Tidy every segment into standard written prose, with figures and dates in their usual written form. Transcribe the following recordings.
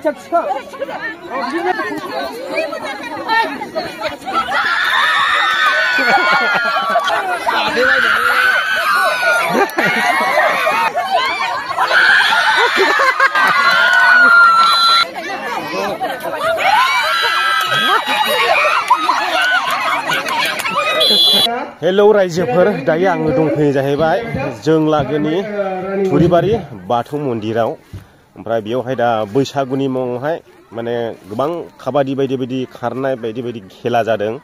हेलौ रायजोफोर दायो आङो दंफैयो जाहैबाय जों लागोनि थुरिबारि बाथौ मन्दिराव ओमफ्राय बेयावहाय दा बैसागुनि मुङावहाय माने गोबां काबादि बायदि बायदि खारनाय बायदि बायदि खेला जादों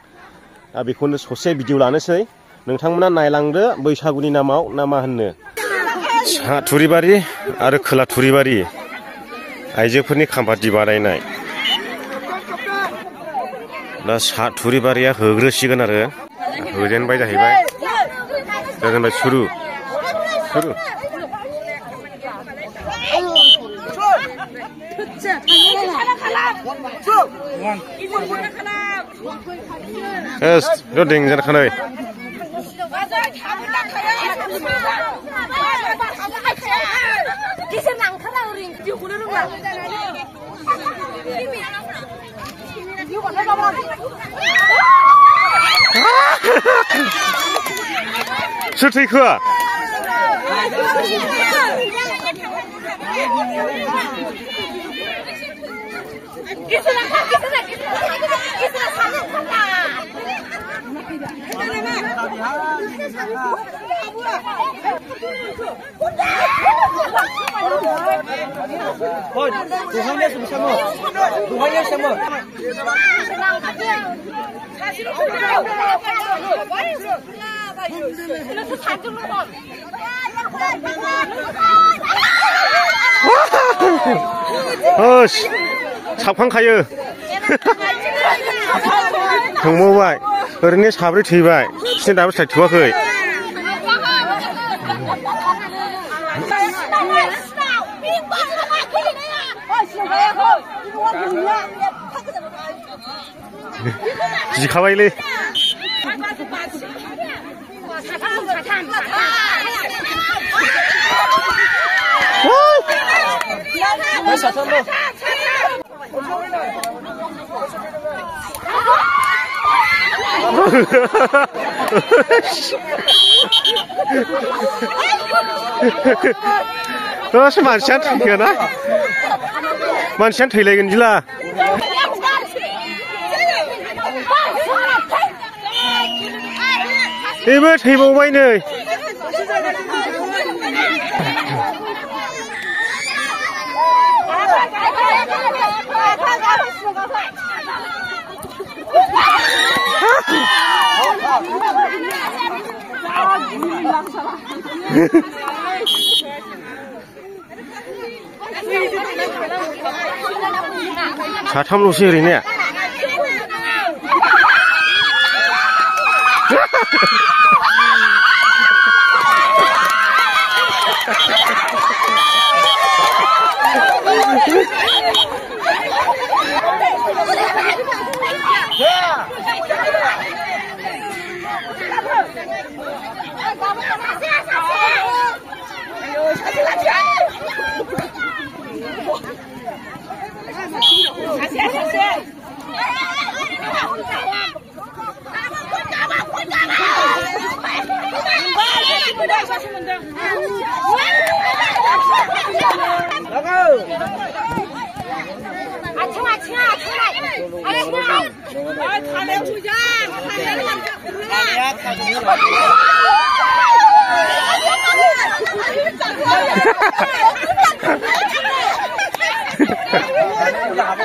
दा बेखौनो ससे भिडिअ लानोसै नोंथांमोना नायलांदो बैसागुनि नामाव ना मा होननो सा थुरिबारि आरो खोला थुरिबारि आइजोफोरनि काबादि बादायनाय दा सा थुरिबारिया होग्रोसिगोन आरो होजेनबाय जाहैबाय जाजेनबाय सुरु डेन्जार खानाय सोर थैखो साबखांखायो थांबावबाय ओरैनो साब्रै थैबाय बिसोरनि दाबो सायथ'वाखै गिखाबायलै मानसियानो थैगोन ना मानसियानो थैलायगोन दिला बेबो थैबावबाय नै साथामल'सो ओरैनो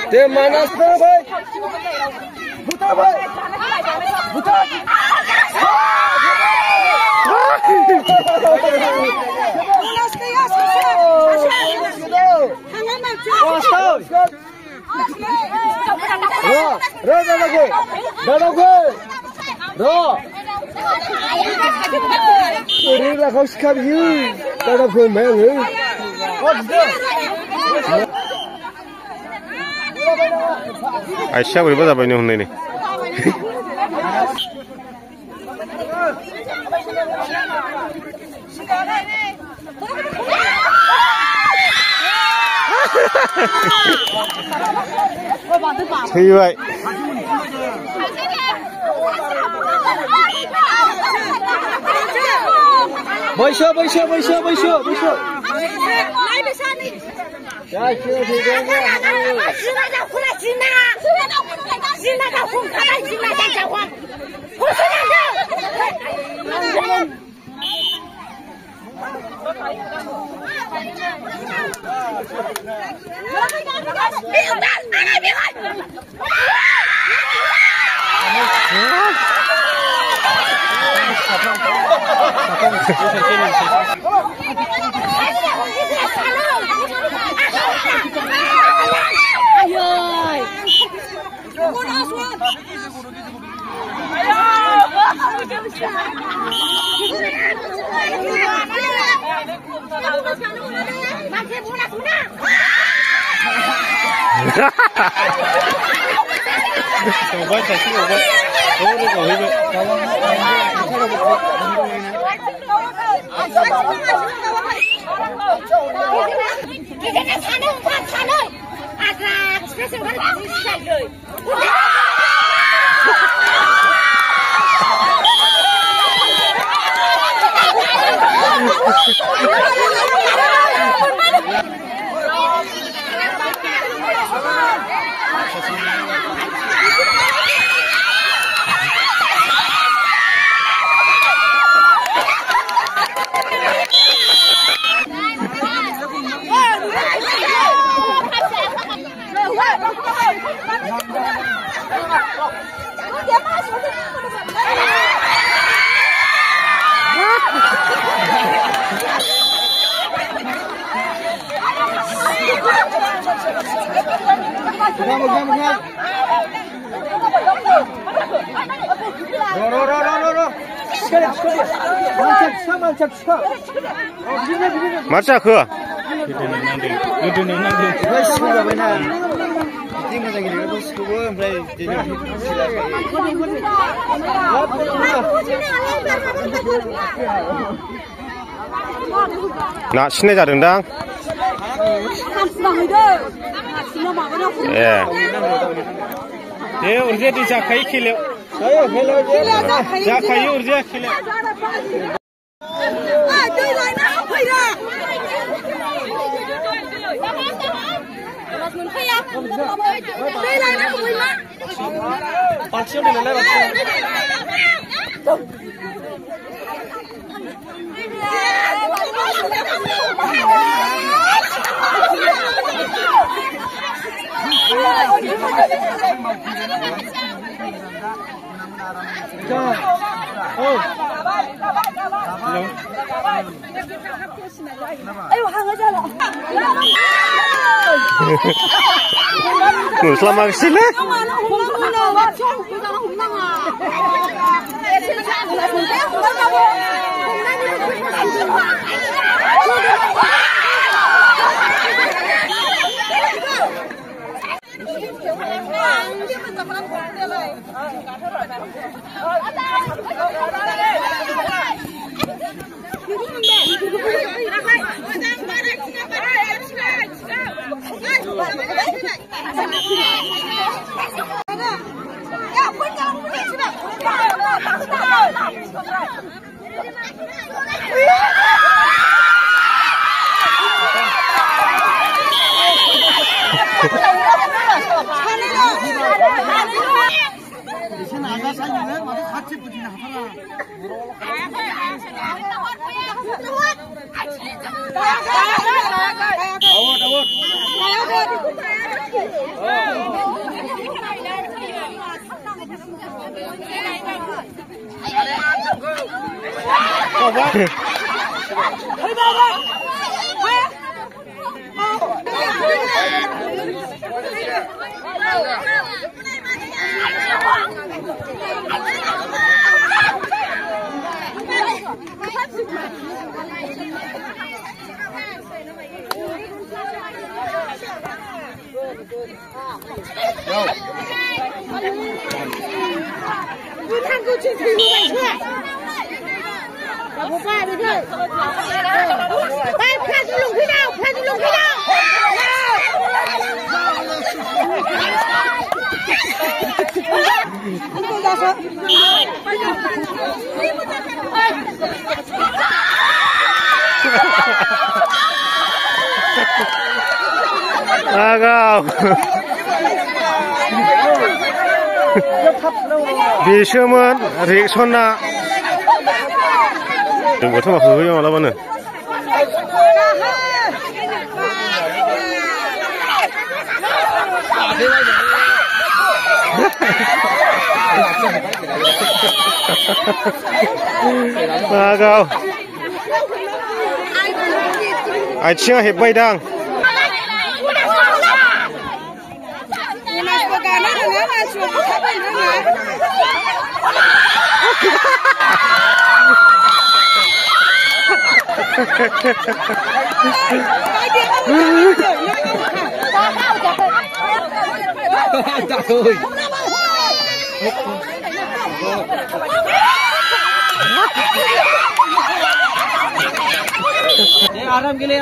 Dia mana sekarang, boy? Buta, boy. Buta. Aisyah boleh buat apa ini hunde ini? थैबाय बैसो Marcha ke? Nak sini jaring dang. Urja di jakai kile. Jakai urja kile. Selamat sila. Hãy subscribe cho kênh Ghiền Mì Gõ để không bỏ lỡ Agak. Bisamoन reaksona. जोंबोथ' माखौ होयो मालाबानो. Agak. आथिङा हेब्बाय दां आराम गेले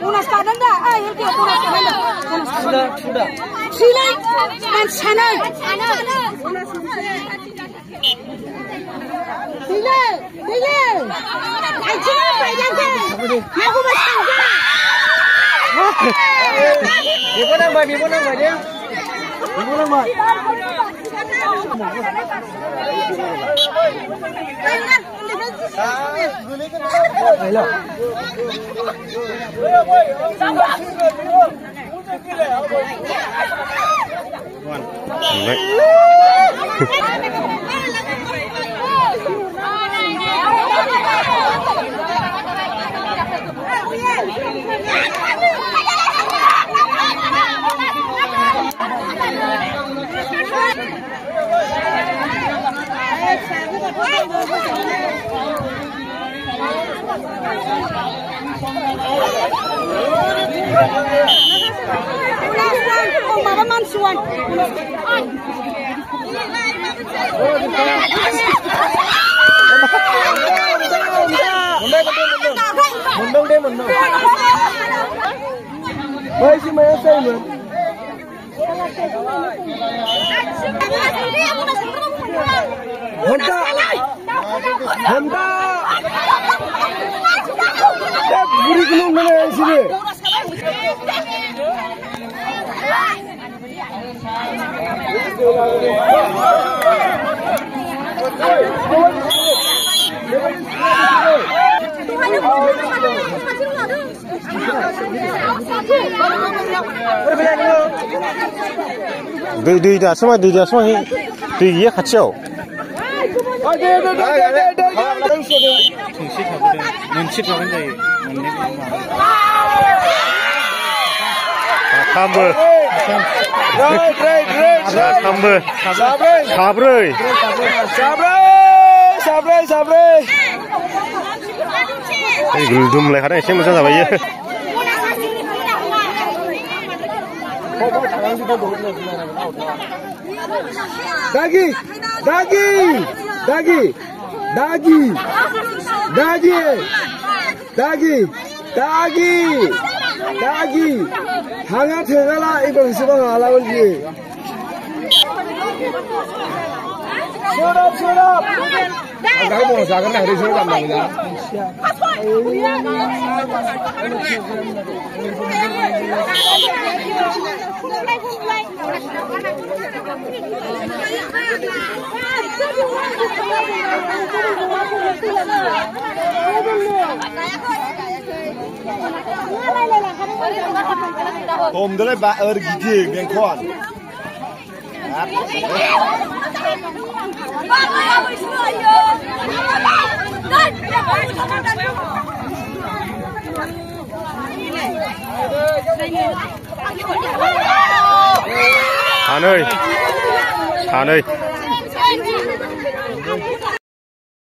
Unas kadang dah, yang dia unas kadang dah. Sudah. Sila, dan sana. Sila. Aja bayang kan? Aku macam kan? Ibu nama dia. Hello. दै दासमा दै गैया खाथियाव मोनसे थागोन जायो थामबो साब्रै गुलदुमलायखादों एसे मोजां जाबाय Dagi. Hangat segala ibu semua lawan dia. Surap. Agak mau jangan nak risau kamu dah. Om dulu baer gigi bengkok. सानै